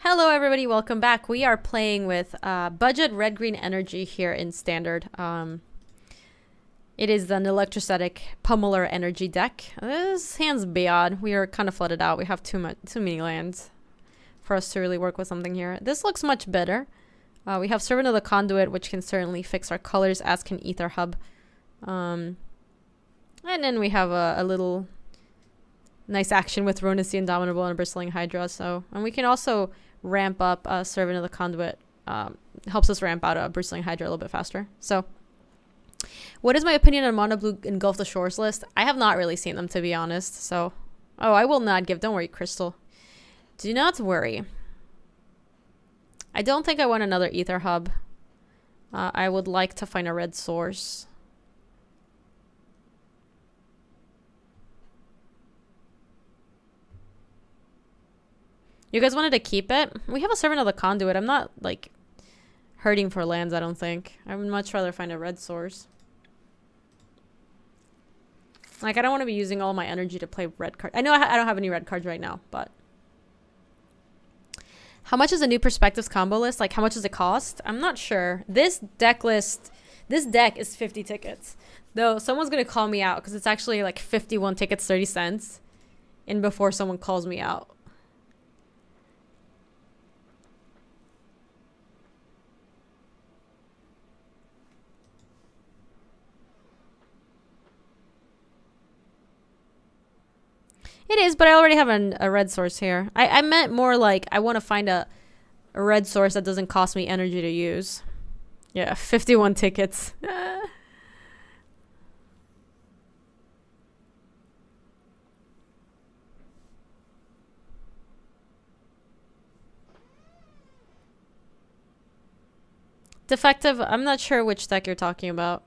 Hello everybody, welcome back. We are playing with budget red-green energy here in Standard. It is an Electrostatic Pummeler energy deck. This hand's bad. We are kind of flooded out. We have too many lands for us to really work with something here. This looks much better. We have Servant of the Conduit, which can certainly fix our colors, as can Aether Hub. And then we have a little nice action with Rhonas the Indomitable and Bristling Hydra. And we can also ramp up Servant of the Conduit. Helps us ramp out a Bristling Hydra a little bit faster. So, what is my opinion on Mono Blue Engulf the Shores list? I have not really seen them, to be honest. So, oh, I will not give. Don't worry, Crystal. Do not worry. I don't think I want another Aether Hub. I would like to find a red source. You guys wanted to keep it? We have a Servant of the Conduit. I'm not, like, hurting for lands, I don't think. I would much rather find a red source. Like, I don't want to be using all my energy to play red cards. I know I don't have any red cards right now, but... How much is a new Perspectives combo list? Like, how much does it cost? I'm not sure. This deck is 50 tickets. Though, someone's going to call me out, because it's actually, like, 51 tickets, 30 cents. And before someone calls me out. It is, but I already have a red source here. I meant more like I want to find a red source that doesn't cost me energy to use. Yeah, 51 tickets. Defective, I'm not sure which deck you're talking about.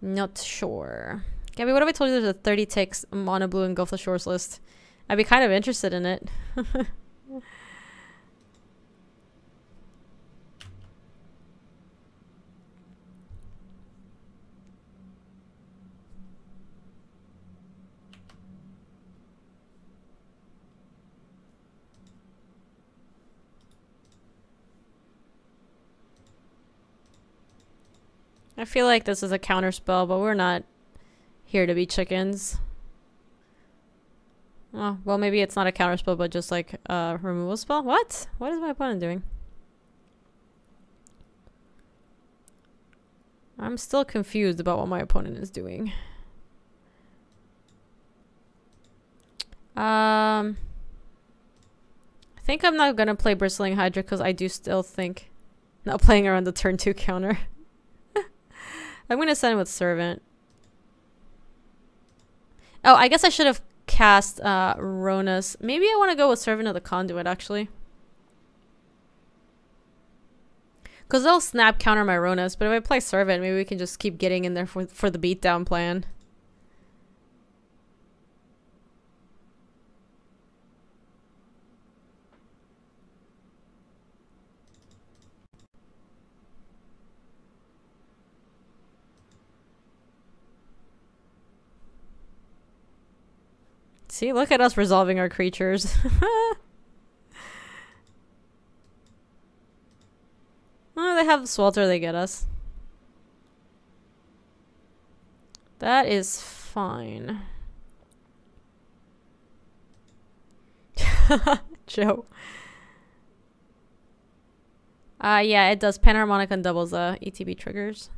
Not sure. Gaby, what if I told you there's a 30 ticks Mono Blue Engulf the Shores list? I'd be kind of interested in it. I feel like this is a counter spell, but we're not here to be chickens. Oh, well, maybe it's not a counter spell, but just like a removal spell. What? What is my opponent doing? I'm still confused about what my opponent is doing. I think I'm not gonna play Bristling Hydra because I do still think not playing around the turn 2 counter. I'm gonna send him with Servant. Oh, I guess I should have cast Rhonas. Maybe I want to go with Servant of the Conduit, actually. Because they'll snap counter my Rhonas, but if I play Servant, maybe we can just keep getting in there for the beatdown plan. See, look at us resolving our creatures. Oh, they have Swelter, they get us. That is fine. Joe. Yeah, it does Panharmonica and doubles ETB triggers.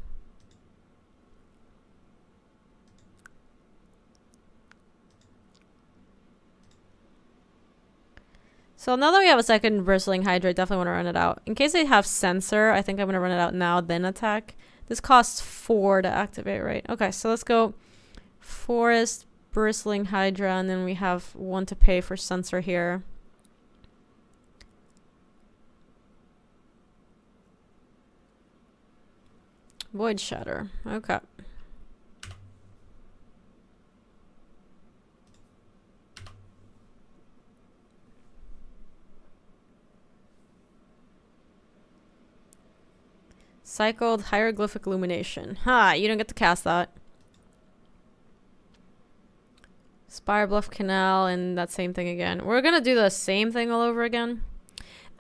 So now that we have a second Bristling Hydra, I definitely want to run it out. In case they have Censor, I think I'm going to run it out now, then attack. This costs 4 to activate, right? Okay, so let's go Forest, Bristling Hydra, and then we have 1 to pay for Censor here. Void Shatter. Okay. Cycled Hieroglyphic Illumination. Ha! You don't get to cast that. Spire Bluff Canal and that same thing again. We're gonna do the same thing all over again.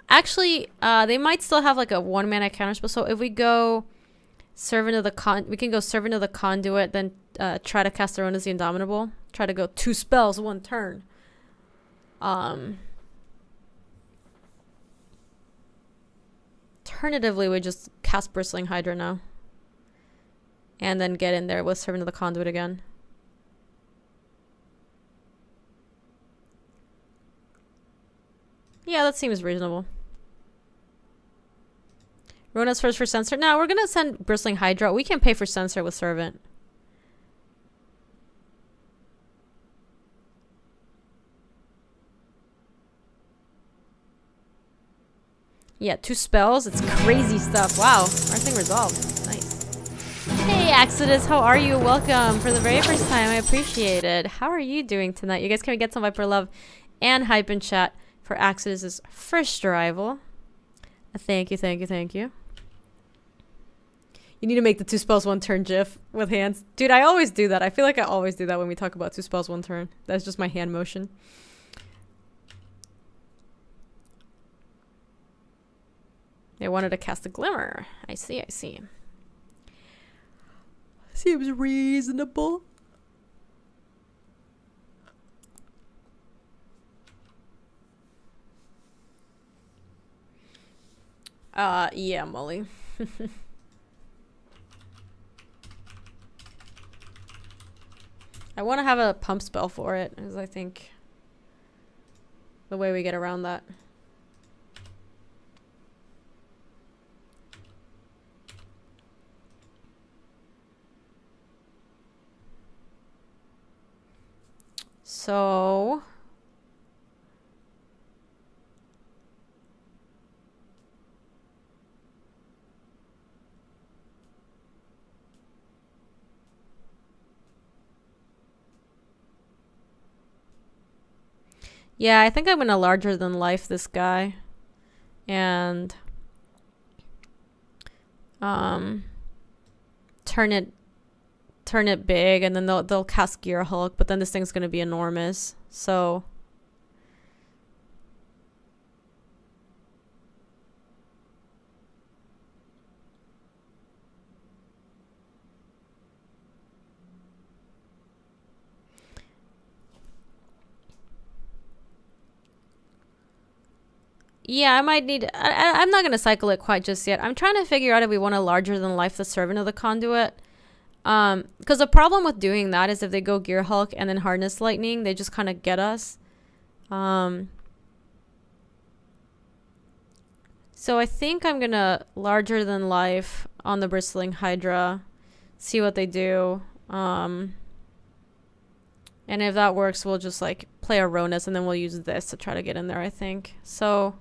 Actually, they might still have like a 1-mana counterspell. So if we go Servant of the we can go Servant of the Conduit, then try to cast the Rhonas the Indomitable. Try to go 2 spells 1 turn. Alternatively, we just cast Bristling Hydra now. And then get in there with Servant of the Conduit again. Yeah, that seems reasonable. Rhonas first for Censor. No, we're going to send Bristling Hydra. We can pay for Censor with Servant. Yeah, 2 spells. It's crazy stuff. Wow. Our thing resolved. Nice. Hey, Exodus. How are you? Welcome for the very first time. I appreciate it. How are you doing tonight? You guys can get some Viper love and hype in chat for Exodus's first arrival. Thank you, thank you, thank you. You need to make the 2 spells 1 turn gif with hands. Dude, I always do that. I feel like I always do that when we talk about 2 spells 1 turn. That's just my hand motion. They wanted to cast a Glimmer. I see, I see. Seems reasonable. Yeah, Molly. I want to have a pump spell for it, is I think the way we get around that. So yeah, I think I'm gonna larger than life this guy and turn it big, and then they'll cast Gear Hulk, but then this thing's gonna be enormous. So yeah, I might need... I'm not going to cycle it quite just yet. I'm trying to figure out if we want a larger than life the Servant of the Conduit. Because the problem with doing that is if they go Gear Hulk and then Harness Lightning, they just kind of get us. So I think I'm going to larger than life on the Bristling Hydra. See what they do. And if that works, we'll just like play a Rhonas and then we'll use this to try to get in there, I think. So...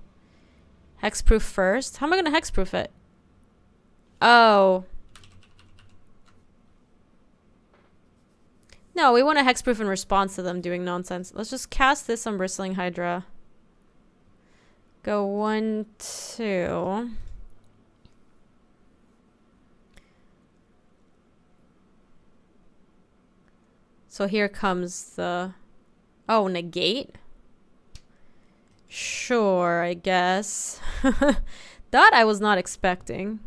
Hexproof first. How am I going to hexproof it? Oh. No, we want to hexproof in response to them doing nonsense. Let's just cast this on Bristling Hydra. Go 1, 2. So here comes the... Oh, negate? Sure, I guess. That I was not expecting.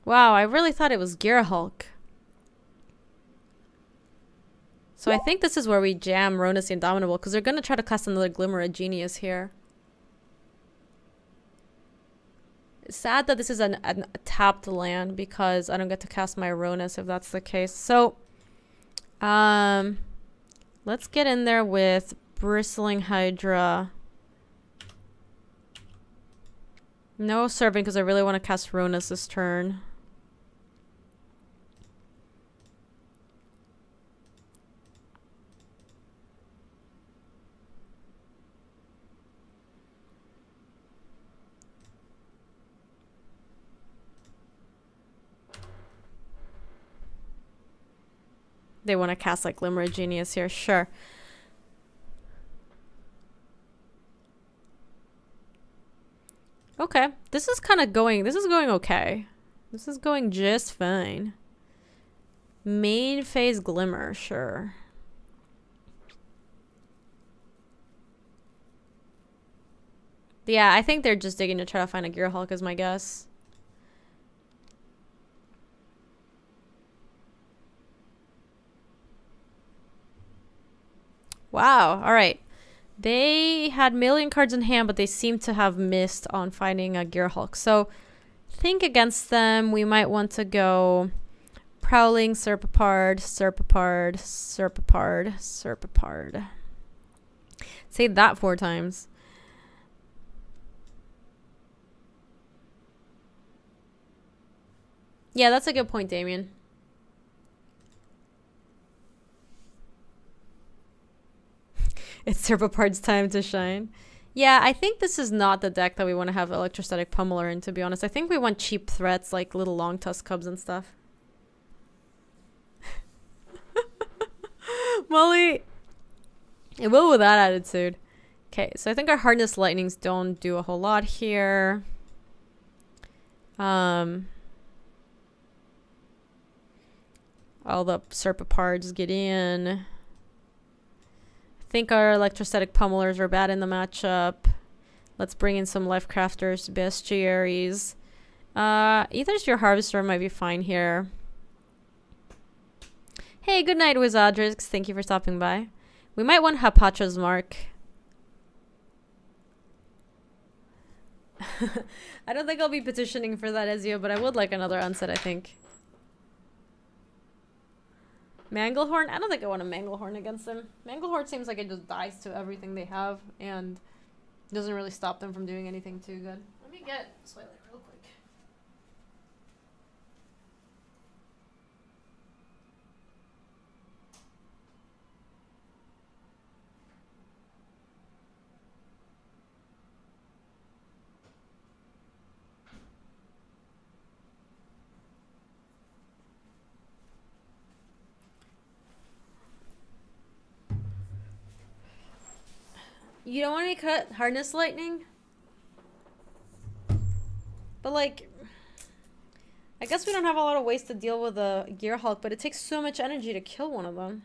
Wow, I really thought it was Gear Hulk. So I think this is where we jam Rhonas the Indomitable, because they're going to try to cast another Glimmer of Genius here. It's sad that this is a tapped land because I don't get to cast my Rhonas if that's the case. So, let's get in there with Bristling Hydra. No Servant because I really want to cast Rhonas this turn. They want to cast like Glimmer of Genius here. Sure. Okay. This is kind of going... This is going okay. This is going just fine. Main phase Glimmer, sure. Yeah, I think they're just digging to try to find a Gearhulk is my guess. Wow, alright. They had a million cards in hand, but they seem to have missed on finding a Gearhulk. So, think against them, we might want to go Prowling Serpopard, Serpopard, Serpopard, Serpopard. Say that 4 times. Yeah, that's a good point, Damien. It's Serpopard's time to shine. Yeah, I think this is not the deck that we want to have Electrostatic Pummeler in, to be honest. I think we want cheap threats like little Longtusk Cubs and stuff. Molly, it will with that attitude. Okay, so I think our Hardness Lightnings don't do a whole lot here. All the Serpopards get in. I think our Electrostatic Pummelers are bad in the matchup. Let's bring in some Lifecrafters, Bestiaries. Aethersphere Harvester might be fine here. Hey, good night, Wizardrix. Thank you for stopping by. We might want Hapatra's Mark. I don't think I'll be petitioning for that, Ezio, but I would like another unset, I think. Manglehorn? I don't think I want a Manglehorn against them. Manglehorn seems like it just dies to everything they have and doesn't really stop them from doing anything too good. Let me get Swaylight real quick. You don't want me to cut Hardness Lightning? But like, I guess we don't have a lot of ways to deal with a Gearhulk, but it takes so much energy to kill one of them.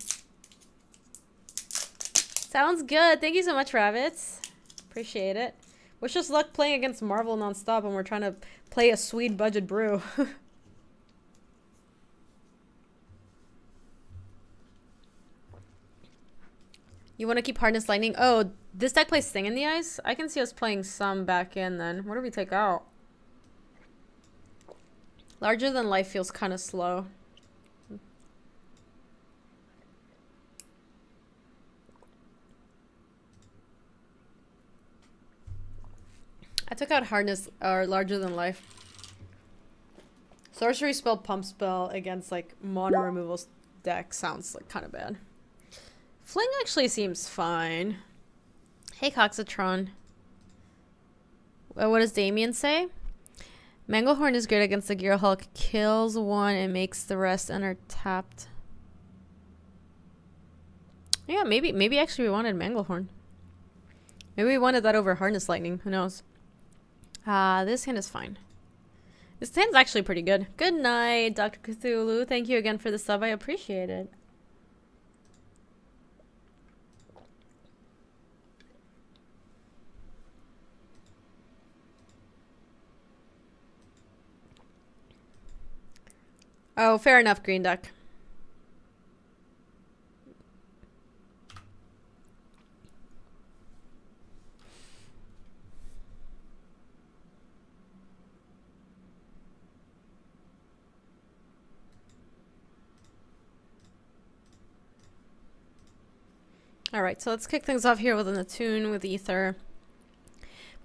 Sounds good. Thank you so much, Rabbits. Appreciate it. Wish us luck playing against Marvel nonstop when we're trying to play a sweet budget brew. You want to keep Hardness Lightning? Oh, this deck plays Sting in the Ice? I can see us playing some back in then. What do we take out? Larger Than Life feels kind of slow. I took out Hardness or Larger Than Life. Sorcery Spell, Pump Spell against like mono removal deck sounds like kind of bad. Fling actually seems fine. Hey, Coxatron. What does Damien say? Manglehorn is great against the Gearhulk. Kills one and makes the rest enter tapped. Yeah, maybe actually we wanted Manglehorn. Maybe we wanted that over Hardness Lightning. Who knows? This hand is fine. This hand's actually pretty good. Good night, Dr. Cthulhu. Thank you again for the sub. I appreciate it. Oh, fair enough, Green Duck. Alright, so let's kick things off here with an Attune with Aether.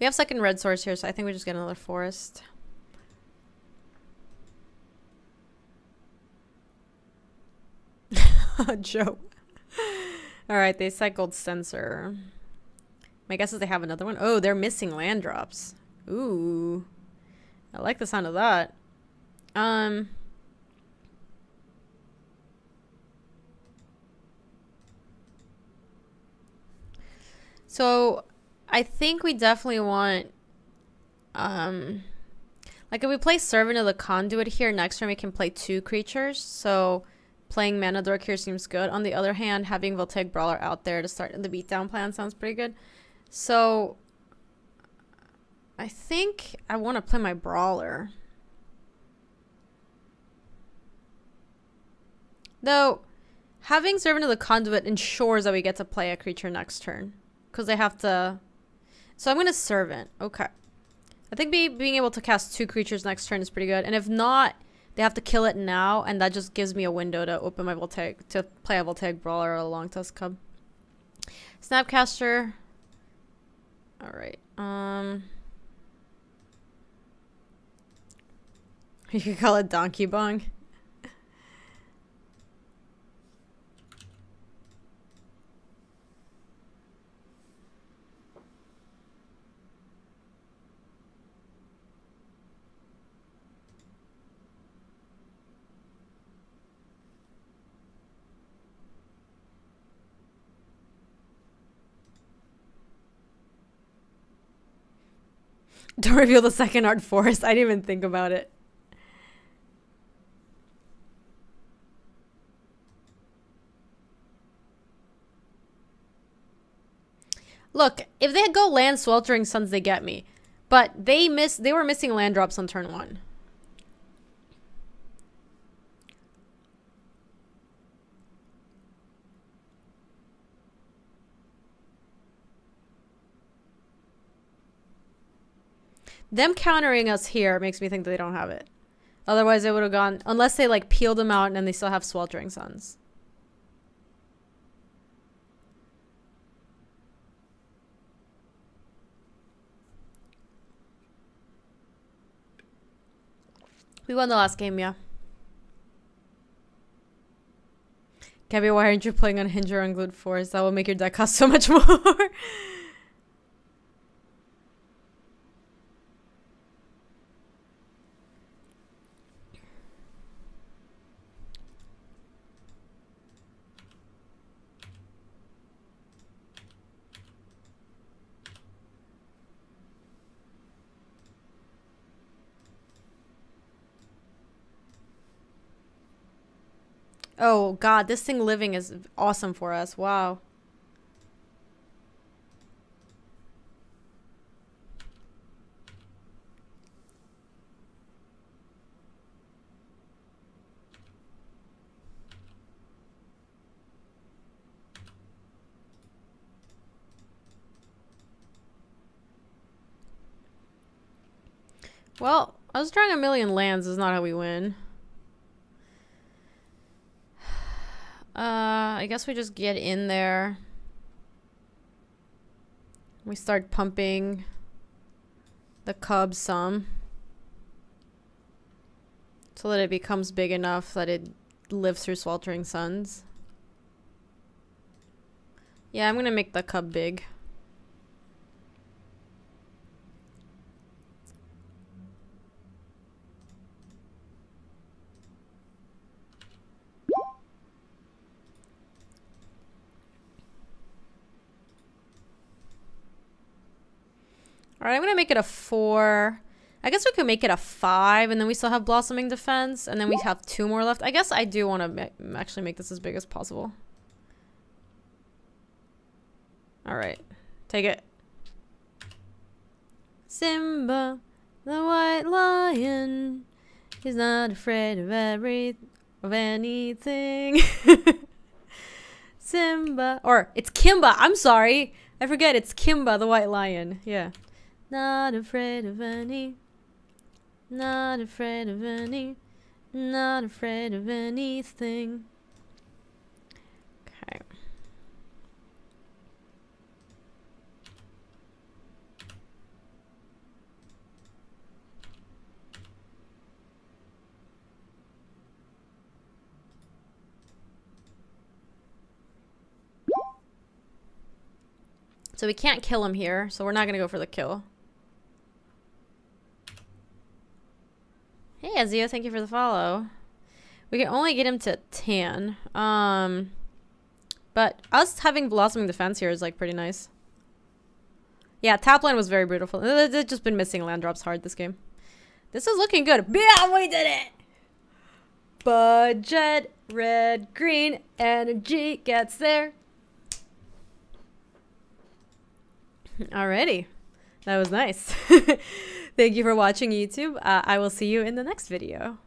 We have second red source here, so I think we just get another forest. Joe. Alright, they cycled Censor. My guess is they have another one. Oh, they're missing land drops. Ooh. I like the sound of that. So I think we definitely want like if we play Servant of the Conduit here, next turn we can play 2 creatures. So playing Mana Dork here seems good. On the other hand, having Voltaic Brawler out there to start the beatdown plan sounds pretty good. So I think I want to play my Brawler. Though, having Servant of the Conduit ensures that we get to play a creature next turn. Because they have to... So I'm going to Servant. Okay. I think being able to cast 2 creatures next turn is pretty good. And if not, they have to kill it now. And that just gives me a window to open my Voltaic... To play a Voltaic Brawler or a Longtusk Cub. Snapcaster. Alright. You could call it Donkey Bong. Don't reveal the second art forest. I didn't even think about it. Look, if they go land Sweltering Suns, they get me. But they were missing land drops on turn 1. Them countering us here makes me think that they don't have it. Otherwise, they would have gone... Unless they, like, peeled them out and then they still have Sweltering Suns. We won the last game, yeah. Gaby, why aren't you playing on Hinge or Unglued Force? That will make your deck cost so much more. Oh god, this thing living is awesome for us. Wow. Well, I was drawing a million lands is not how we win. I guess we just get in there. We start pumping the Cub some. So that it becomes big enough that it lives through Sweltering Suns. Yeah, I'm gonna make the Cub big. Alright, I'm gonna make it a 4. I guess we could make it a 5, and then we still have Blossoming Defense, and then we have 2 more left. I guess I do want to actually make this as big as possible. Alright, take it. Simba, the white lion, he's not afraid of anything. Simba, or it's Kimba, I'm sorry. I forget, it's Kimba, the white lion, yeah. Not afraid of any, not afraid of any, not afraid of anything. Okay. So we can't kill him here, so we're not gonna go for the kill. Hey Azio, thank you for the follow. We can only get him to 10. But us having Blossoming Defense here is like pretty nice. Yeah, top line was very beautiful. They've just been missing land drops hard this game. This is looking good. Yeah, we did it! Budget red-green energy gets there. Alrighty. That was nice. Thank you for watching, YouTube. I will see you in the next video.